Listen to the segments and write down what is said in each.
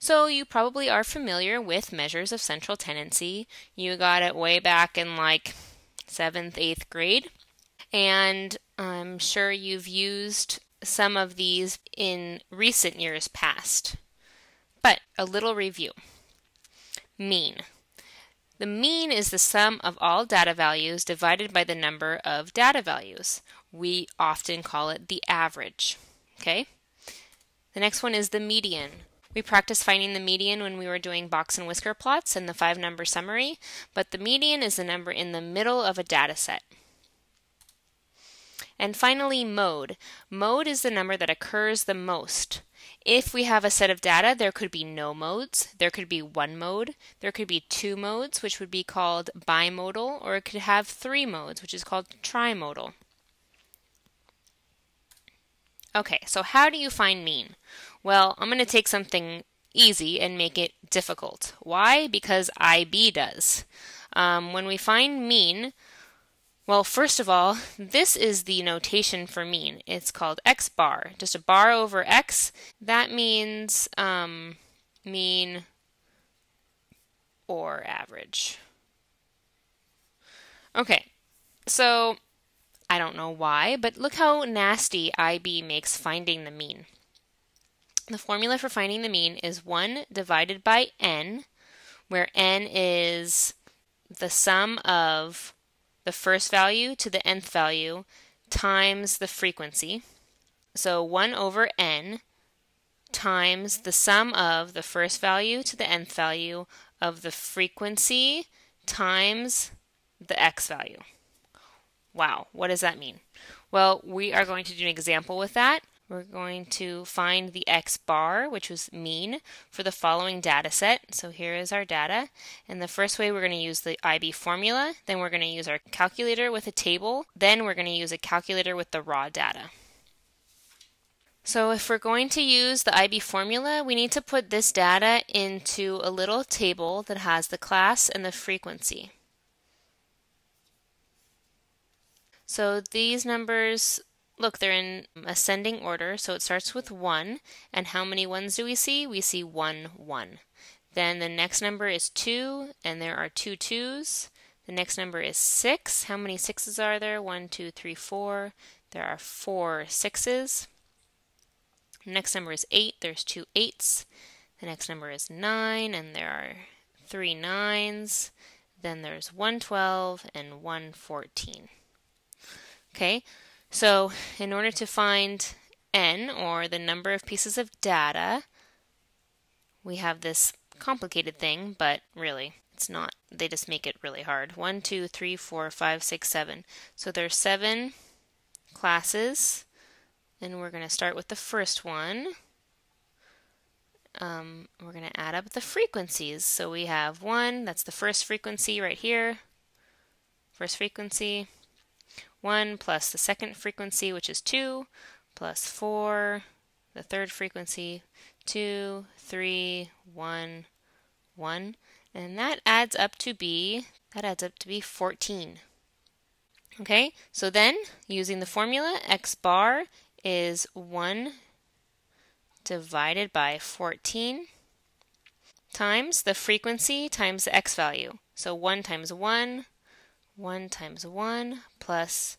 So you probably are familiar with measures of central tendency. You got it way back in like 7th, 8th grade. And I'm sure you've used some of these in recent years past. But a little review. Mean. The mean is the sum of all data values divided by the number of data values. We often call it the average. Okay? The next one is the median. We practiced finding the median when we were doing box and whisker plots and the 5-number summary, but the median is the number in the middle of a data set. And finally, mode. Mode is the number that occurs the most. If we have a set of data, there could be no modes, there could be one mode, there could be two modes, which would be called bimodal, or it could have 3 modes, which is called trimodal. Okay, so how do you find mean? Well, I'm going to take something easy and make it difficult. Why? Because IB does. When we find mean, well, first of all, this is the notation for mean. It's called x bar, just a bar over x. That means mean or average. Okay, so I don't know why, but look how nasty IB makes finding the mean. The formula for finding the mean is 1 divided by n, where n is the sum of the first value to the nth value times the frequency. So 1 over n times the sum of the first value to the nth value of the frequency times the x value. Wow, what does that mean? Well, we are going to do an example with that. We're going to find the x bar, which was mean, for the following data set. So here is our data. And the first way we're going to use the IB formula. Then we're going to use our calculator with a table. Then we're going to use a calculator with the raw data. So if we're going to use the IB formula, we need to put this data into a little table that has the class and the frequency. So these numbers, look, they're in ascending order, so it starts with 1. And how many 1s do we see? We see 1, 1. Then the next number is 2, and there are 2 2s. The next number is 6. How many 6s are there? 1, 2, 3, 4. There are 4 6s. The next number is 8. There's 2 8s. The next number is 9, and there are 3 9s. Then there's 1 12 and 1 14. Okay, so in order to find n, or the number of pieces of data, we have this complicated thing, but really, it's not. They just make it really hard. 1, 2, 3, 4, 5, 6, 7. So there's 7 classes, and we're going to start with the first one. We're going to add up the frequencies. So we have 1, that's the first frequency right here. First frequency. 1 plus the second frequency, which is 2, plus 4, the third frequency, 2, 3, 1, 1, and that adds up to be 14. Okay, so then using the formula, x bar is 1 divided by 14 times the frequency times the x value. So 1 times 1, 1 times 1 plus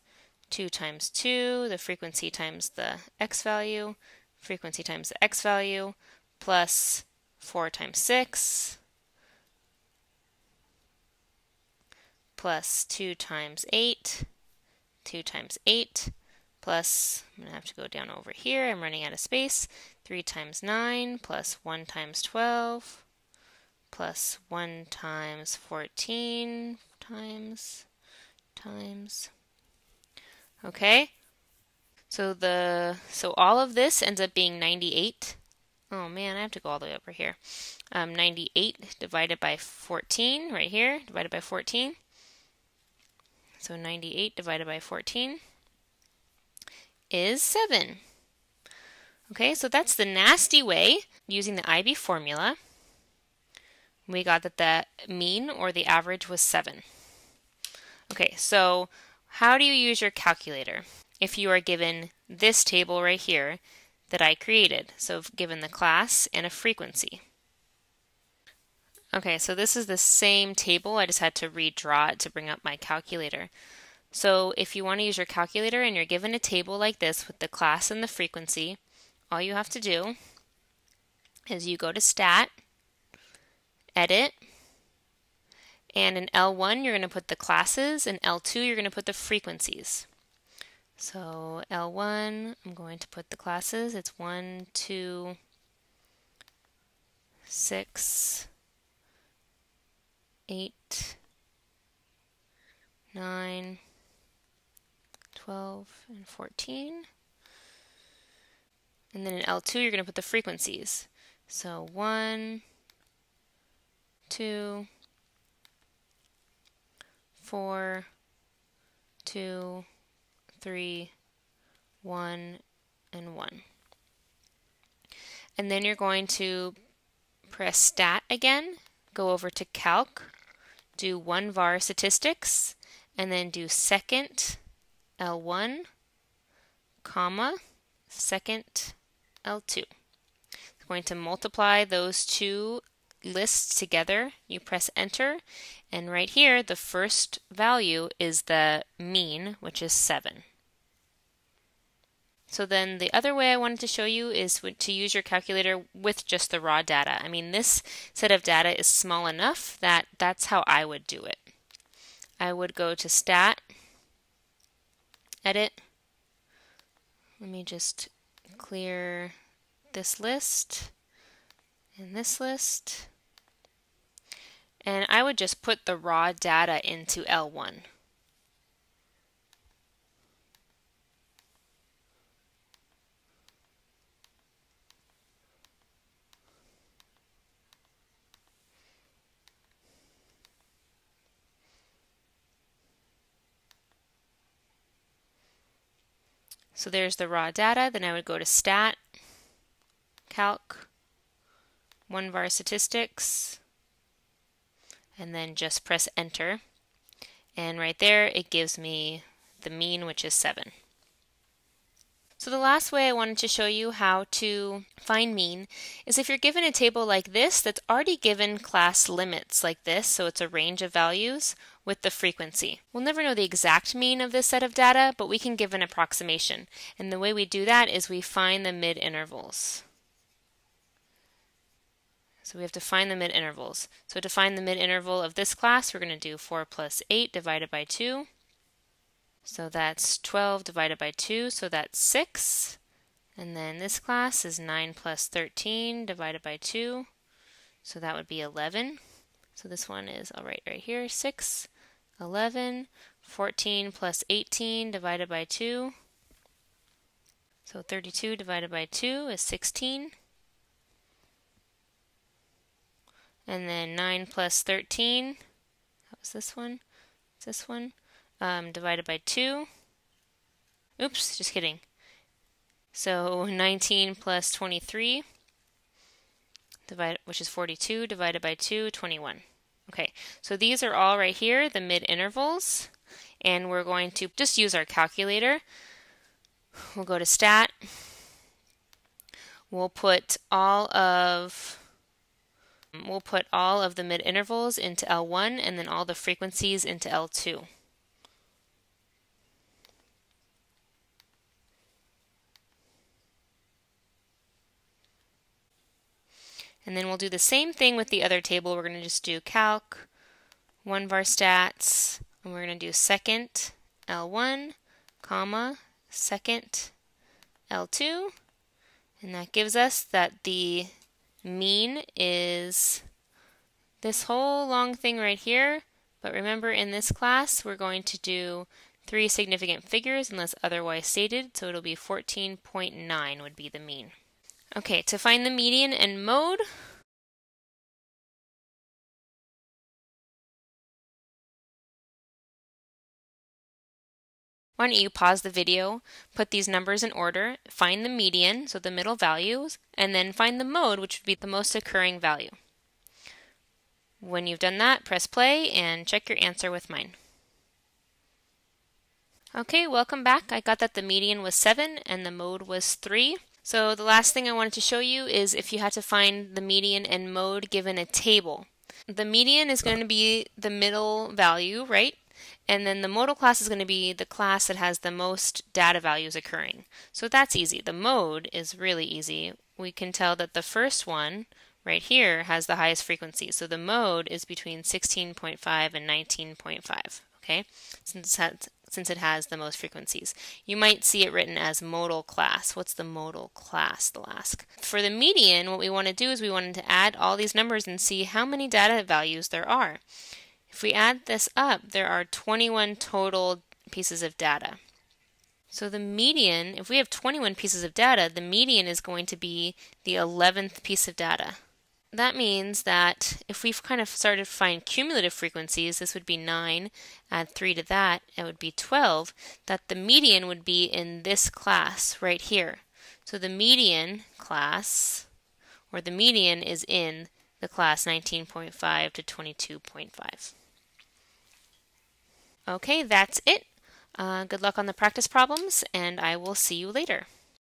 2 times 2, the frequency times the x value, frequency times the x value, plus 4 times 6, plus 2 times 8, 2 times 8, plus, I'm going to have to go down over here, I'm running out of space, 3 times 9, plus 1 times 12, plus 1 times 14, times. Okay, so all of this ends up being 98. Oh man, I have to go all the way over here. 98 divided by 14, right here, divided by 14. So 98 divided by 14 is 7. Okay, so that's the nasty way using the IB formula. We got that the mean, or the average, was 7. Okay, so how do you use your calculator if you are given this table right here that I created? So given the class and a frequency. Okay, so this is the same table. I just had to redraw it to bring up my calculator. So if you want to use your calculator and you're given a table like this with the class and the frequency, all you have to do is you go to Stat, Edit, and in L1 you're going to put the classes, and L2 you're going to put the frequencies. So L1, I'm going to put the classes. It's 1, 2, 6, 8, 9, 12, and 14. And then in L2, you're going to put the frequencies. So 1, 2, 4, 2, 3, 1, and 1. And then you're going to press Stat again, go over to Calc, do 1 var statistics, and then do second L1, comma, second L2. It's going to multiply those two lists together. You press enter, and right here the first value is the mean, which is 7. So then the other way I wanted to show you is to use your calculator with just the raw data. I mean, this set of data is small enough that that's how I would do it. I would go to Stat, Edit. Let me just clear this list and this list. And I would just put the raw data into L1. So there's the raw data. Then I would go to Stat, Calc, 1 var statistics, and then just press enter. And right there it gives me the mean, which is 7. So the last way I wanted to show you how to find mean is if you're given a table like this that's already given class limits like this, so it's a range of values with the frequency. We'll never know the exact mean of this set of data, but we can give an approximation. And the way we do that is we find the mid-intervals. So we have to find the mid-intervals. So to find the mid-interval of this class, we're going to do 4 plus 8 divided by 2. So that's 12 divided by 2, so that's 6. And then this class is 9 plus 13 divided by 2, so that would be 11. So this one is, I'll write right here, 6, 11, 14 plus 18 divided by 2. So 32 divided by 2 is 16. And then 9 plus 13, that was this one, it's this one, divided by 2. Oops, just kidding. So 19 plus 23, which is 42, divided by 2, 21. Okay, so these are all right here, the mid-intervals, and we're going to just use our calculator. We'll go to Stat. We'll put all of the mid-intervals into L1 and then all the frequencies into L2. And then we'll do the same thing with the other table. We're going to just do Calc, 1 var stats, and we're going to do second L1, comma, second L2, and that gives us that the mean is this whole long thing right here. But remember, in this class, we're going to do 3 significant figures unless otherwise stated, so it'll be 14.9 would be the mean. Okay, to find the median and mode, why don't you pause the video, put these numbers in order, find the median, so the middle values, and then find the mode, which would be the most occurring value. When you've done that, press play and check your answer with mine. Okay, welcome back. I got that the median was 7 and the mode was 3. So the last thing I wanted to show you is if you had to find the median and mode given a table. the median is going to be the middle value, right? And then the modal class is going to be the class that has the most data values occurring. So that's easy. The mode is really easy. We can tell that the first one right here has the highest frequency. So the mode is between 16.5 and 19.5, okay? Since it has the most frequencies. You might see it written as modal class. What's the modal class, they'll ask. For the median, what we want to do is we want to add all these numbers and see how many data values there are. If we add this up, there are 21 total pieces of data. So the median, if we have 21 pieces of data, the median is going to be the 11th piece of data. That means that if we've kind of started to find cumulative frequencies, this would be 9, add 3 to that, it would be 12, that the median would be in this class right here. So the median class, or the median is in the class 19.5 to 22.5. Okay, that's it. Good luck on the practice problems, and I will see you later.